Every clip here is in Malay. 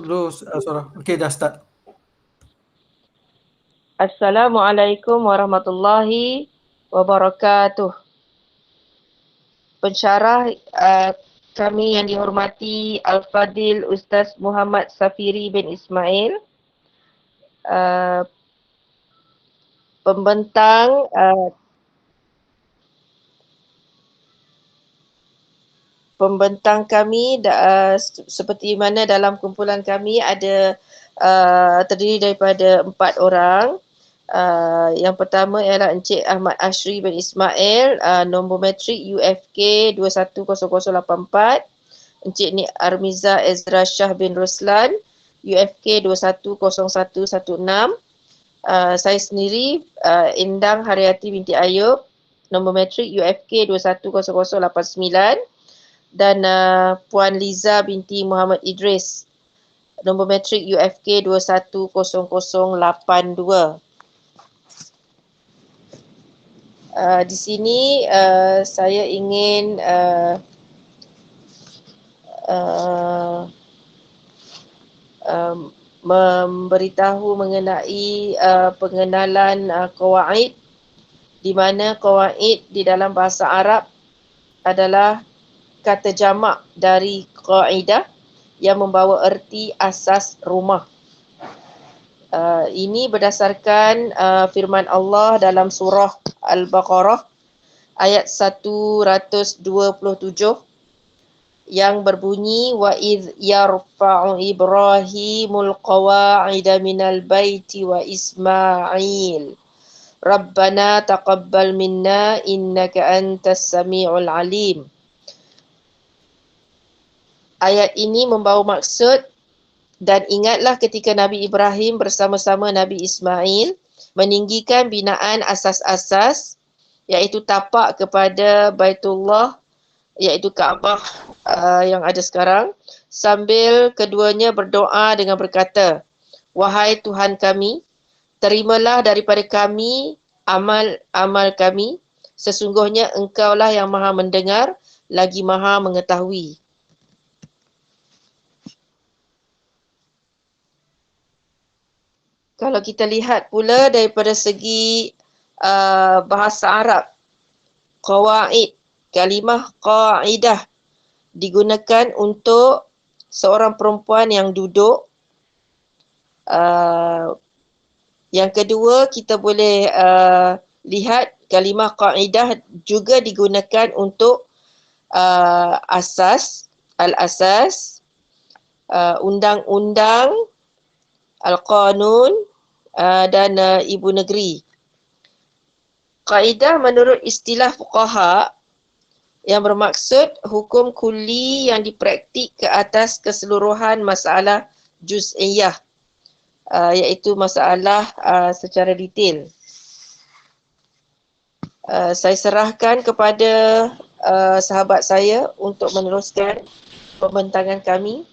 dulu suara. Okey, dah start. Assalamualaikum warahmatullahi wabarakatuh. Pensyarah kami yang dihormati Al-Fadil Ustaz Muhammad Safiri bin Ismail. Pembentang kami seperti mana dalam kumpulan kami ada terdiri daripada 4 orang. Yang pertama ialah Encik Ahmad Ashri bin Ismail, nombor matrik UFK 210084. Encik Nik Armiza Ezra Shah bin Ruslan, UFK 210116. Saya sendiri Endang Haryati binti Ayub, nombor matrik UFK 210089. Dan Puan Liza binti Muhammad Idris, nombor matrik UFK 210082. Di sini saya ingin memberitahu mengenai pengenalan qawaid, di mana qawaid di dalam bahasa Arab adalah kata jamak dari qaidah yang membawa erti asas rumah. Ini berdasarkan firman Allah dalam surah Al-Baqarah ayat 127 yang berbunyi wa idh yarfa'u Ibrahimul qawa'ida minal baiti wa Ismail Rabbana taqabbal minna innaka antas sami'ul alim. Ayat ini membawa maksud, dan ingatlah ketika Nabi Ibrahim bersama-sama Nabi Ismail meninggikan binaan asas-asas, iaitu tapak kepada Baitullah, iaitu Kaabah yang ada sekarang, sambil keduanya berdoa dengan berkata, wahai Tuhan kami, terimalah daripada kami amal-amal kami, sesungguhnya Engkaulah yang maha mendengar lagi maha mengetahui. Kalau kita lihat pula daripada segi bahasa Arab, qawaid, kalimah qaidah digunakan untuk seorang perempuan yang duduk. Yang kedua, kita boleh lihat kalimah qaidah juga digunakan untuk asas, al-asas, undang-undang, al-qanun, dan ibu negeri. Kaedah menurut istilah fuqaha yang bermaksud hukum kulli yang dipraktik ke atas keseluruhan masalah juz'iyah, iaitu masalah secara detail. Saya serahkan kepada sahabat saya untuk meneruskan pembentangan kami.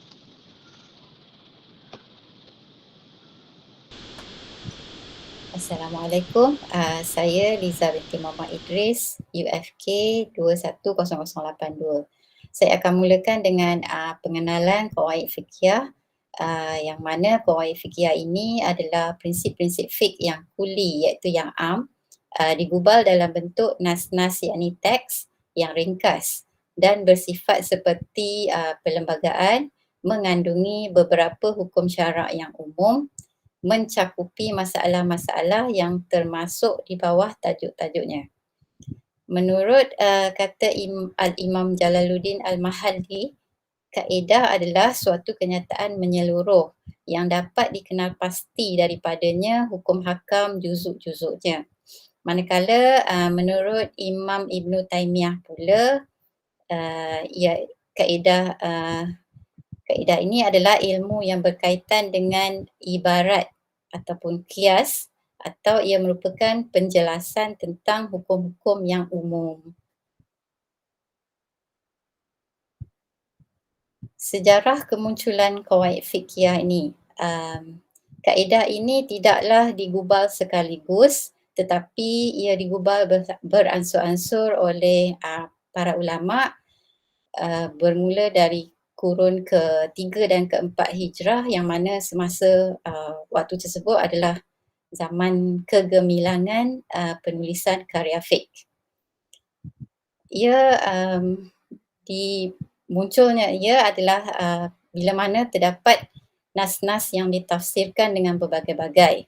Assalamualaikum, saya Liza binti Muhammad Idris, UFK 210082. Saya akan mulakan dengan pengenalan qawaid fiqhiyah, yang mana qawaid fiqhiyah ini adalah prinsip-prinsip fiqh yang kuli, iaitu yang am, digubal dalam bentuk nas-nas, yakni teks yang ringkas dan bersifat seperti perlembagaan, mengandungi beberapa hukum syarak yang umum, mencakupi masalah-masalah yang termasuk di bawah tajuk-tajuknya. Menurut kata Al-Imam Jalaluddin Al-Mahalli, kaedah adalah suatu kenyataan menyeluruh yang dapat dikenal pasti daripadanya hukum hakam juzuk-juzuknya. Manakala menurut Imam Ibn Taymiyah pula, kaedah ini adalah ilmu yang berkaitan dengan ibarat ataupun kias, atau ia merupakan penjelasan tentang hukum-hukum yang umum. Sejarah kemunculan qawaid fiqhiyah ini. Kaedah ini tidaklah digubal sekaligus, tetapi ia digubal beransur-ansur oleh para ulama, bermula dari kurun ke-3 dan ke-4 Hijrah, yang mana semasa waktu tersebut adalah zaman kegemilangan penulisan karya fiqh. Ia munculnya ia adalah bila mana terdapat nas-nas yang ditafsirkan dengan berbagai-bagai,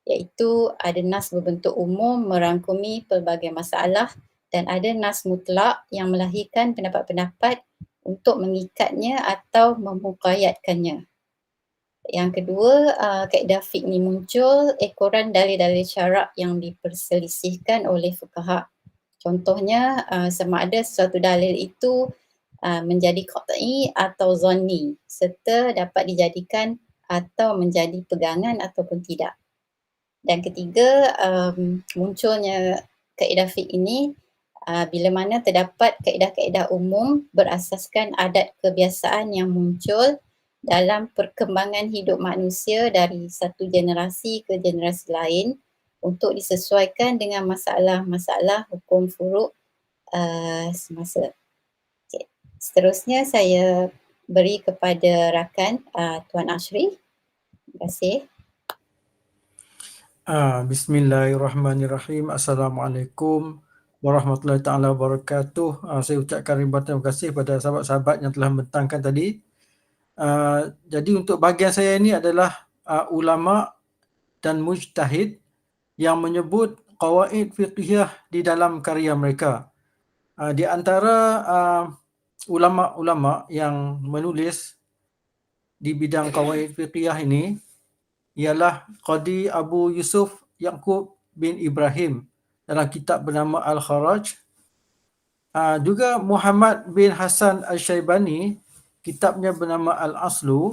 iaitu ada nas berbentuk umum merangkumi pelbagai masalah dan ada nas mutlak yang melahirkan pendapat-pendapat untuk mengikatnya atau memuqayyadkannya. Yang kedua, kaedah fiqh ni muncul ekoran dalil-dalil syarak yang diperselisihkan oleh fuqaha. Contohnya sama ada sesuatu dalil itu menjadi qat'i atau zanni serta dapat dijadikan atau menjadi pegangan ataupun tidak. Dan ketiga, munculnya kaedah fiqh ini bila mana terdapat kaedah-kaedah umum berasaskan adat kebiasaan yang muncul dalam perkembangan hidup manusia dari satu generasi ke generasi lain untuk disesuaikan dengan masalah-masalah hukum furuk semasa. Okay. Seterusnya saya beri kepada rakan Tuan Ashri. Terima kasih. Bismillahirrahmanirrahim. Assalamualaikum warahmatullahi taala wabarakatuh. Saya ucapkan ribuan terima kasih pada sahabat-sahabat yang telah membentangkan tadi. Jadi untuk bahagian saya ini adalah ulama dan mujtahid yang menyebut qawaid fiqhiyah di dalam karya mereka. Di antara ulama-ulama yang menulis di bidang qawaid fiqhiyah ini ialah Qadi Abu Yusuf Yaqub bin Ibrahim dalam kitab bernama Al-Kharaj. Juga Muhammad bin Hasan Al-Syaibani, kitabnya bernama Al-Aslu,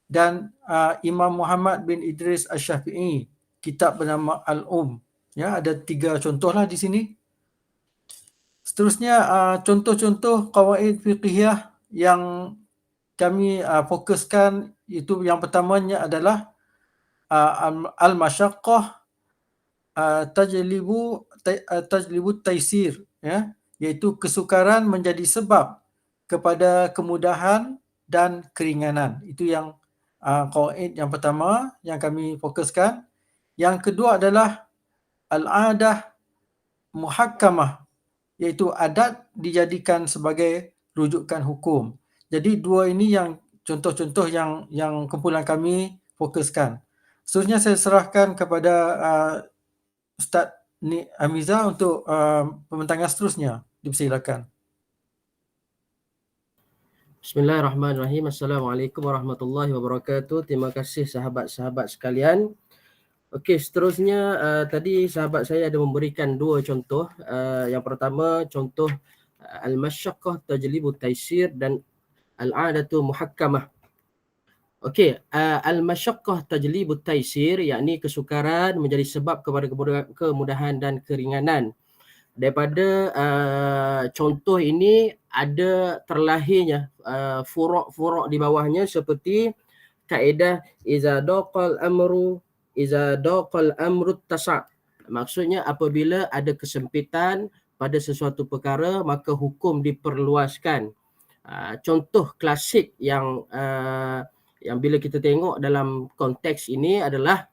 dan Imam Muhammad bin Idris Al-Syafi'i, kitab bernama Al-Um. Ya, ada 3 contohlah di sini. Seterusnya contoh-contoh qawaid fiqhiyah yang kami fokuskan, itu yang pertamanya adalah al-masyaqqah tajlibu taisir, ya, iaitu kesukaran menjadi sebab kepada kemudahan dan keringanan. Itu yang qawaid yang pertama yang kami fokuskan. Yang kedua adalah al-adah muhakkamah, iaitu adat dijadikan sebagai rujukan hukum. Jadi dua ini yang contoh-contoh yang kumpulan kami fokuskan. Seterusnya saya serahkan kepada Ustaz Hamiza untuk pembentangan seterusnya. Dipersilakan. Bismillahirrahmanirrahim. Assalamualaikum warahmatullahi wabarakatuh. Terima kasih sahabat-sahabat sekalian. Okey, seterusnya tadi sahabat saya ada memberikan 2 contoh. Yang pertama contoh al-masyaqqah tajlibu taisir dan al-'adatu muhakkamah. Okey, al-masyaqqah tajlibu taisir, yakni kesukaran menjadi sebab kepada kemudahan dan keringanan. Daripada contoh ini ada terlahirnya furuk-furuk di bawahnya seperti kaedah iza daqal amru tasa'. Maksudnya apabila ada kesempitan pada sesuatu perkara maka hukum diperluaskan. Contoh klasik yang bila kita tengok dalam konteks ini adalah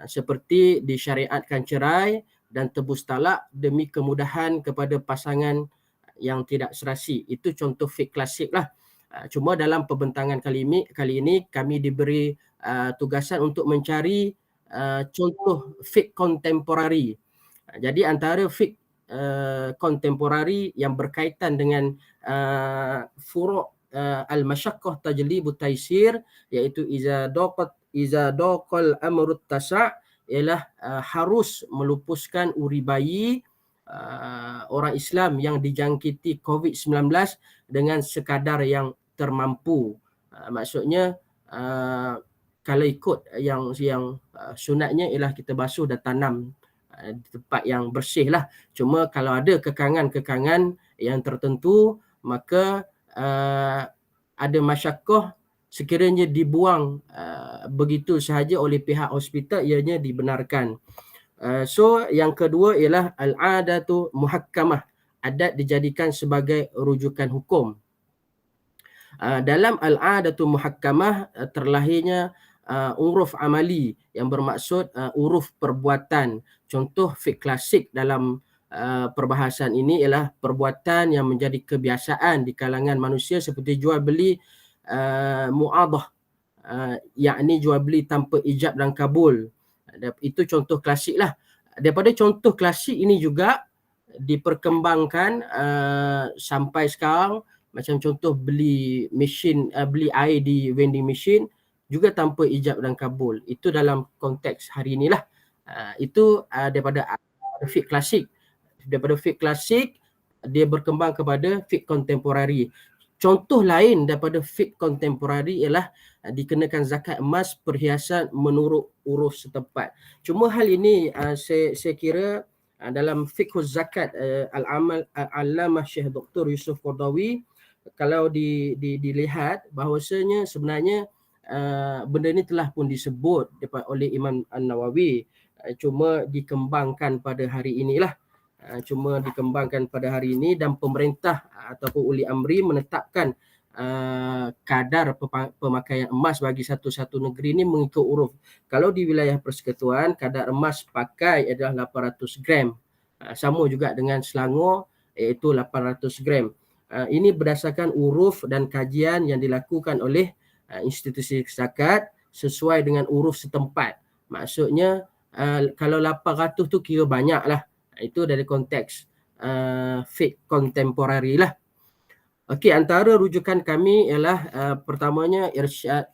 seperti disyariatkan cerai dan tebus talak demi kemudahan kepada pasangan yang tidak serasi. Itu contoh fiqh klasik lah. Cuma dalam pembentangan kali ini kami diberi tugasan untuk mencari contoh fiqh kontemporari. Jadi antara fiqh kontemporari yang berkaitan dengan furu' al-masyaqqah tajlibu taisir, iaitu iza daqal amru tasa', ialah harus melupuskan uri bayi orang Islam yang dijangkiti COVID-19 dengan sekadar yang termampu. Maksudnya kalau ikut yang sunatnya ialah kita basuh dan tanam di tempat yang bersih lah. Cuma kalau ada kekangan-kekangan yang tertentu maka ada masyaqqah sekiranya dibuang begitu sahaja oleh pihak hospital, ianya dibenarkan. So yang kedua ialah al-'adatu muhakkamah, adat dijadikan sebagai rujukan hukum. Dalam al-'adatu muhakkamah terlahirnya uruf amali yang bermaksud uruf perbuatan. Contoh fiqh klasik dalam perbahasan ini ialah perbuatan yang menjadi kebiasaan di kalangan manusia seperti jual beli mu'adah, yakni jual beli tanpa ijab dan kabul. Itu contoh klasik lah. Daripada contoh klasik ini juga diperkembangkan sampai sekarang, macam contoh beli mesin, beli air di vending machine juga tanpa ijab dan kabul. Itu dalam konteks hari inilah. Itu daripada fiqh klasik. Daripada fiqh klasik dia berkembang kepada fiqh kontemporari. Contoh lain daripada fiqh kontemporari ialah dikenakan zakat emas perhiasan menurut uruf setempat. Cuma hal ini saya kira dalam fiqh zakat Al-Allamah Syekh Dr. Yusuf Qaradawi, kalau dilihat bahawasanya sebenarnya benda ni telah pun disebut oleh Imam An-Nawawi, cuma dikembangkan pada hari inilah. Dan pemerintah ataupun uli amri menetapkan kadar pemakaian emas bagi satu-satu negeri ini mengikut uruf. Kalau di wilayah persekutuan, kadar emas pakai adalah 800 gram. Sama juga dengan Selangor, iaitu 800 gram. Ini berdasarkan uruf dan kajian yang dilakukan oleh institusi zakat sesuai dengan uruf setempat. Maksudnya kalau 800 tu kira banyak lah. Itu dari konteks fiqh kontemporari lah. Okey, antara rujukan kami ialah pertamanya Irsyad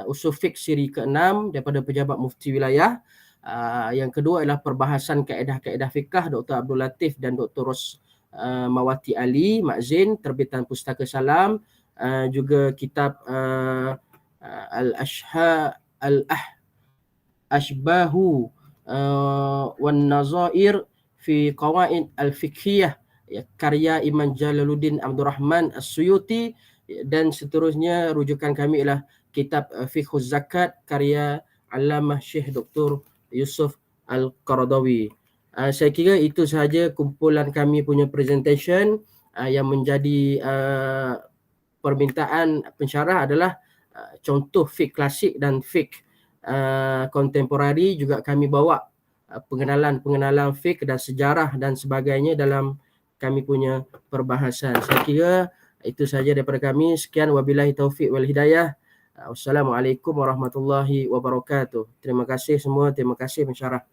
Usul Fiqh siri ke-6 daripada Pejabat Mufti Wilayah. Yang kedua ialah perbahasan kaedah-kaedah fiqh Dr. Abdul Latif dan Dr. Mawati Ali Makzin, terbitan Pustaka Salam. Juga kitab Al-Ashbahu wan Nazair fi Qawaid Al-Fiqhiyah, karya Imam Jalaluddin Abdul Rahman As-Suyuti, dan seterusnya rujukan kami ialah kitab Fiqhuz Zakat karya Allamah Syekh Dr. Yusuf Al-Qaradawi. Saya kira itu sahaja kumpulan kami punya presentation. Yang menjadi permintaan pensyarah adalah contoh fiqh klasik dan fiqh kontemporari. Juga kami bawa pengenalan fiqh dan sejarah dan sebagainya dalam kami punya perbahasan. Saya kira itu sahaja daripada kami. Sekian, wabillahi taufiq wal hidayah. Wassalamualaikum warahmatullahi wabarakatuh. Terima kasih semua. Terima kasih pensyarah.